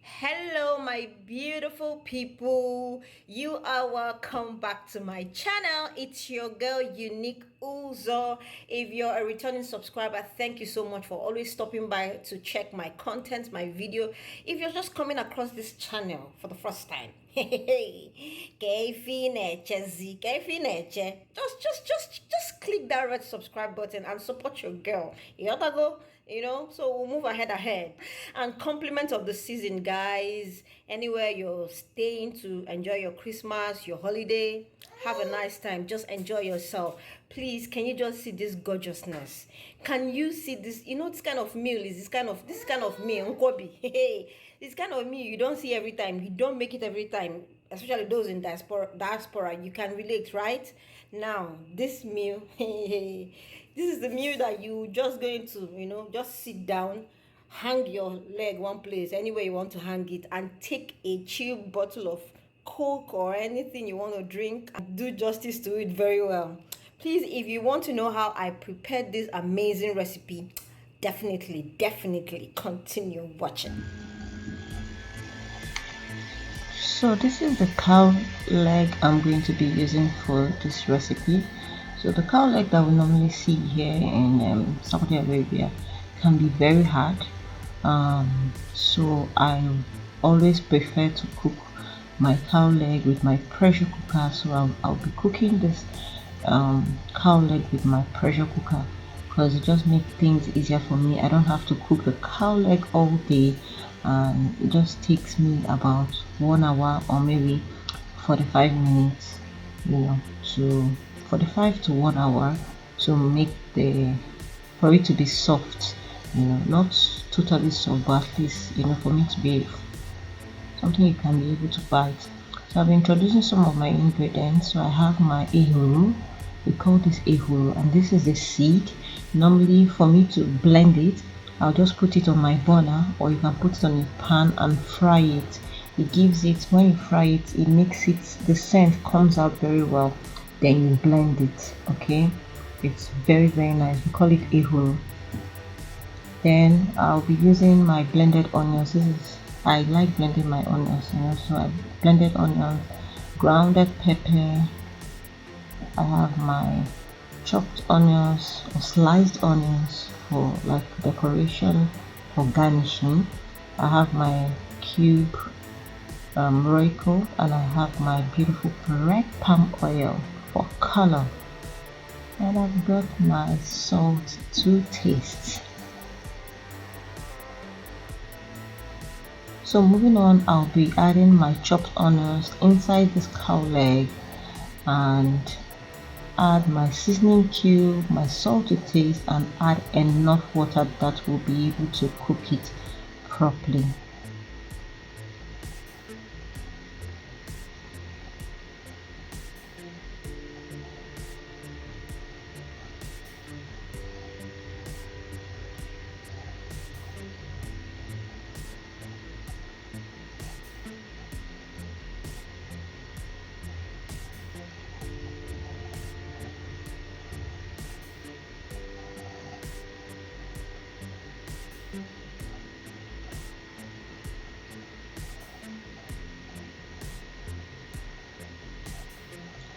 Hello, my beautiful people. You are welcome back to my channel. It's your girl, Unique Uzo. If you're a returning subscriber, thank you so much for always stopping by to check my content, my video. If you're just coming across this channel for the first time, just click that red subscribe button and support your girl. You gotta go, so we'll move ahead and compliment of the season, guys. Anywhere you're staying to enjoy your Christmas, your holiday, have a nice time, just enjoy yourself. Please, can you just see this gorgeousness? Can you see this? This kind of meal is this kind of meal, Nkwobi. Hey, this kind of meal you don't see every time. You don't make it every time, especially those in diaspora. You can relate, right? Now this meal, this is the meal that you just going to, just sit down, hang your leg one place, anywhere you want to hang it, and take a chill bottle of Coke or anything you want to drink and do justice to it very well. Please, if you want to know how I prepared this amazing recipe, definitely continue watching. So this is the cow leg I'm going to be using for this recipe. So the cow leg that we normally see here in Saudi Arabia can be very hard. So I always prefer to cook my cow leg with my pressure cooker. So I'll be cooking this cow leg with my pressure cooker because it just makes things easier for me. I don't have to cook the cow leg all day, and it just takes me about 1 hour or maybe 45 minutes, so 45 to 1 hour to make for it to be soft, not totally soft, but at least for me to be something you can be able to bite. So I've been introducing some of my ingredients. So I have my ehuru. We call this ehuru, and this is the seed. Normally, for me to blend it, I'll just put it on my burner, or you can put it on a pan and fry it. It gives it, when you fry it, it makes it, the scent comes out very well. Then you blend it. Okay, it's very nice. We call it ehuru. Then I'll be using my blended onions. I like blending my onions, so I blended onions, grounded pepper. I have my chopped onions or sliced onions for like decoration or garnishing. I have my cube royco, and I have my beautiful correct palm oil for color, and I've got my salt to taste. So moving on, I'll be adding my chopped onions inside this cow leg and add my seasoning cube, my salt to taste, and add enough water that will be able to cook it properly.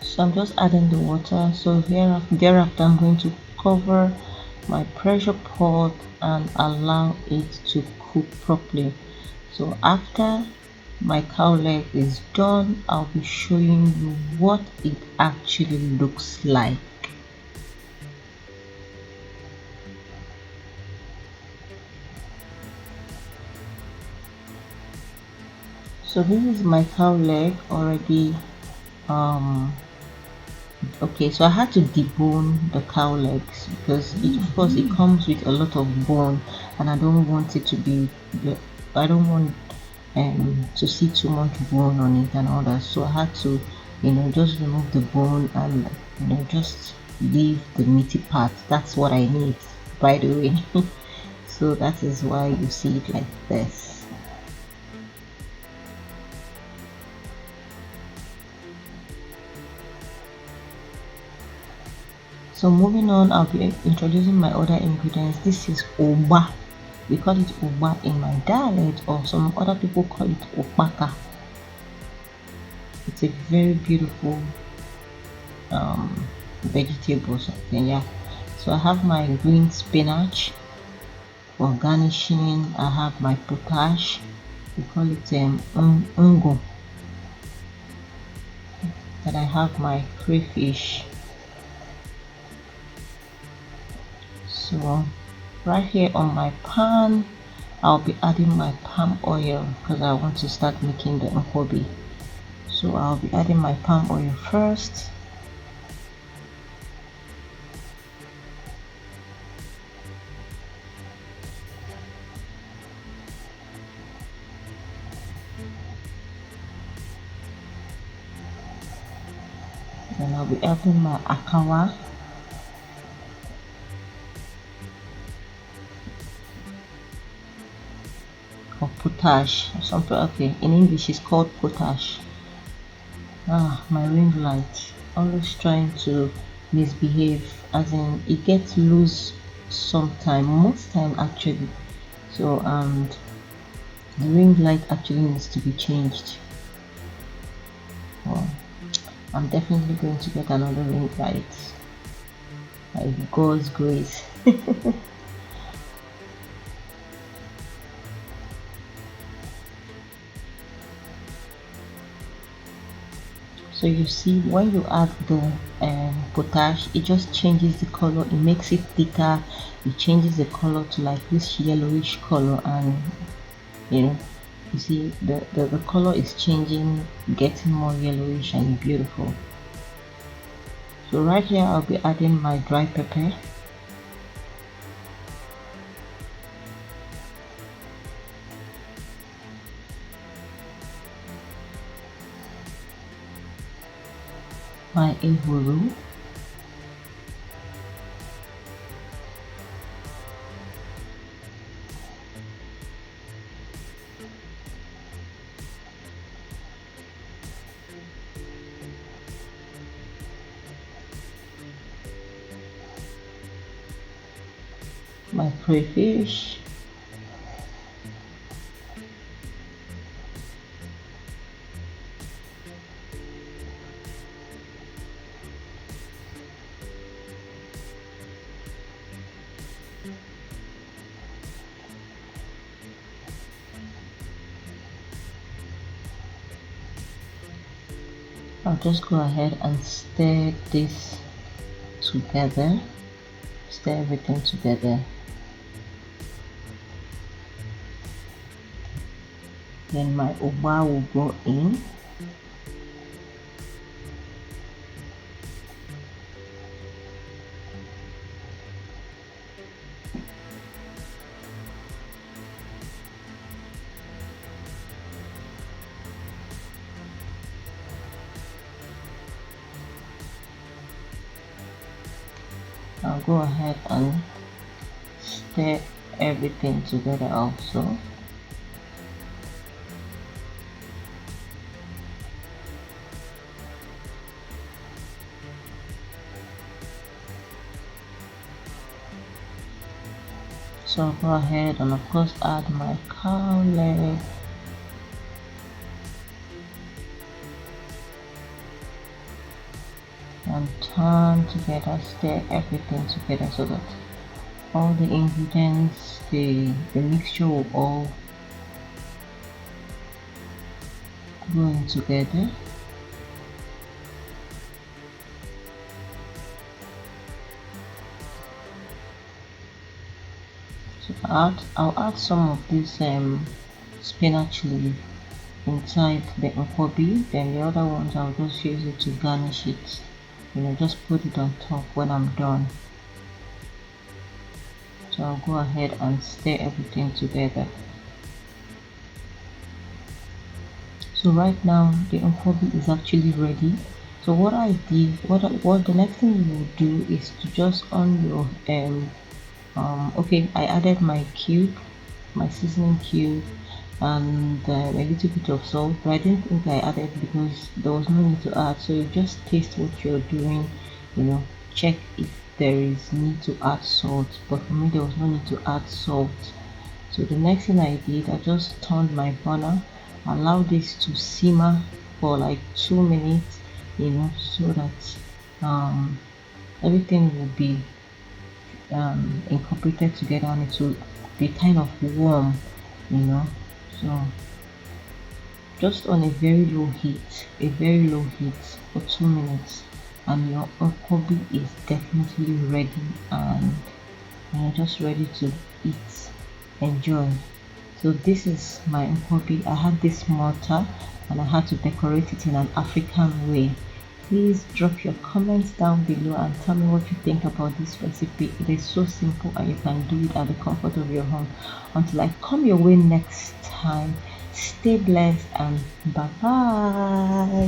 So I'm just adding the water. So thereafter I'm going to cover my pressure pot and allow it to cook properly. So after my cow leg is done, I'll be showing you what it actually looks like. So this is my cow leg already. Okay, so I had to debone the cow legs because of course it comes with a lot of bone, and I don't want it to be, I don't want to see too much bone on it and all that. So I had to just remove the bone and just leave the meaty part. That's what I need, by the way. So that is why you see it like this. So moving on, I'll be introducing my other ingredients. This is oba. We call it uba in my dialect, or some other people call it opaka. It's a very beautiful vegetable something, yeah. So I have my green spinach for garnishing. I have my potash, we call it ungo. And I have my crayfish. So right here on my pan, I'll be adding my palm oil because I want to start making the nkwobi. So I'll be adding my palm oil first. Then I'll be adding my akawa. Or potash or something. Okay, in English it's called potash. My ring light always trying to misbehave, as in it gets loose sometime, most time actually. So the ring light actually needs to be changed. Well, I'm definitely going to get another ring light by God's grace. So you see, when you add the potash, it just changes the color, it makes it thicker, it changes the color to like this yellowish color, and you know, you see the color is changing, getting more yellowish and beautiful. So right here I'll be adding my dry pepper. My ehuru. My crayfish. I'll just go ahead and stir this together, stir everything together. Then my uba will go in. I'll go ahead and stir everything together also. So I'll go ahead and of course add my cow leg. And turn together, stir everything together so that all the ingredients, the mixture will all go in together. So I'll add some of this spinach leaf inside the nkwobi, then the other ones I'll just use it to garnish it, just put it on top when I'm done. So I'll go ahead and stir everything together. So right now the nkwobi is actually ready. So what I did, what the next thing you will do is to just on your okay, I added my cube, my seasoning cube, and a little bit of salt, but I didn't think I added because there was no need to add. So you just taste what you're doing, check if there is need to add salt, but for me there was no need to add salt. So the next thing I did, I just turned my burner, allowed this to simmer for like 2 minutes, so that everything will be incorporated together and it will be kind of warm, you know. So just on a very low heat for 2 minutes, and your Nkwobi is definitely ready, and you're just ready to eat. Enjoy. So this is my Nkwobi. I have this mortar and I had to decorate it in an African way. Please drop your comments down below and tell me what you think about this recipe. It is so simple and you can do it at the comfort of your home. Until I come your way next time, stay blessed and bye bye.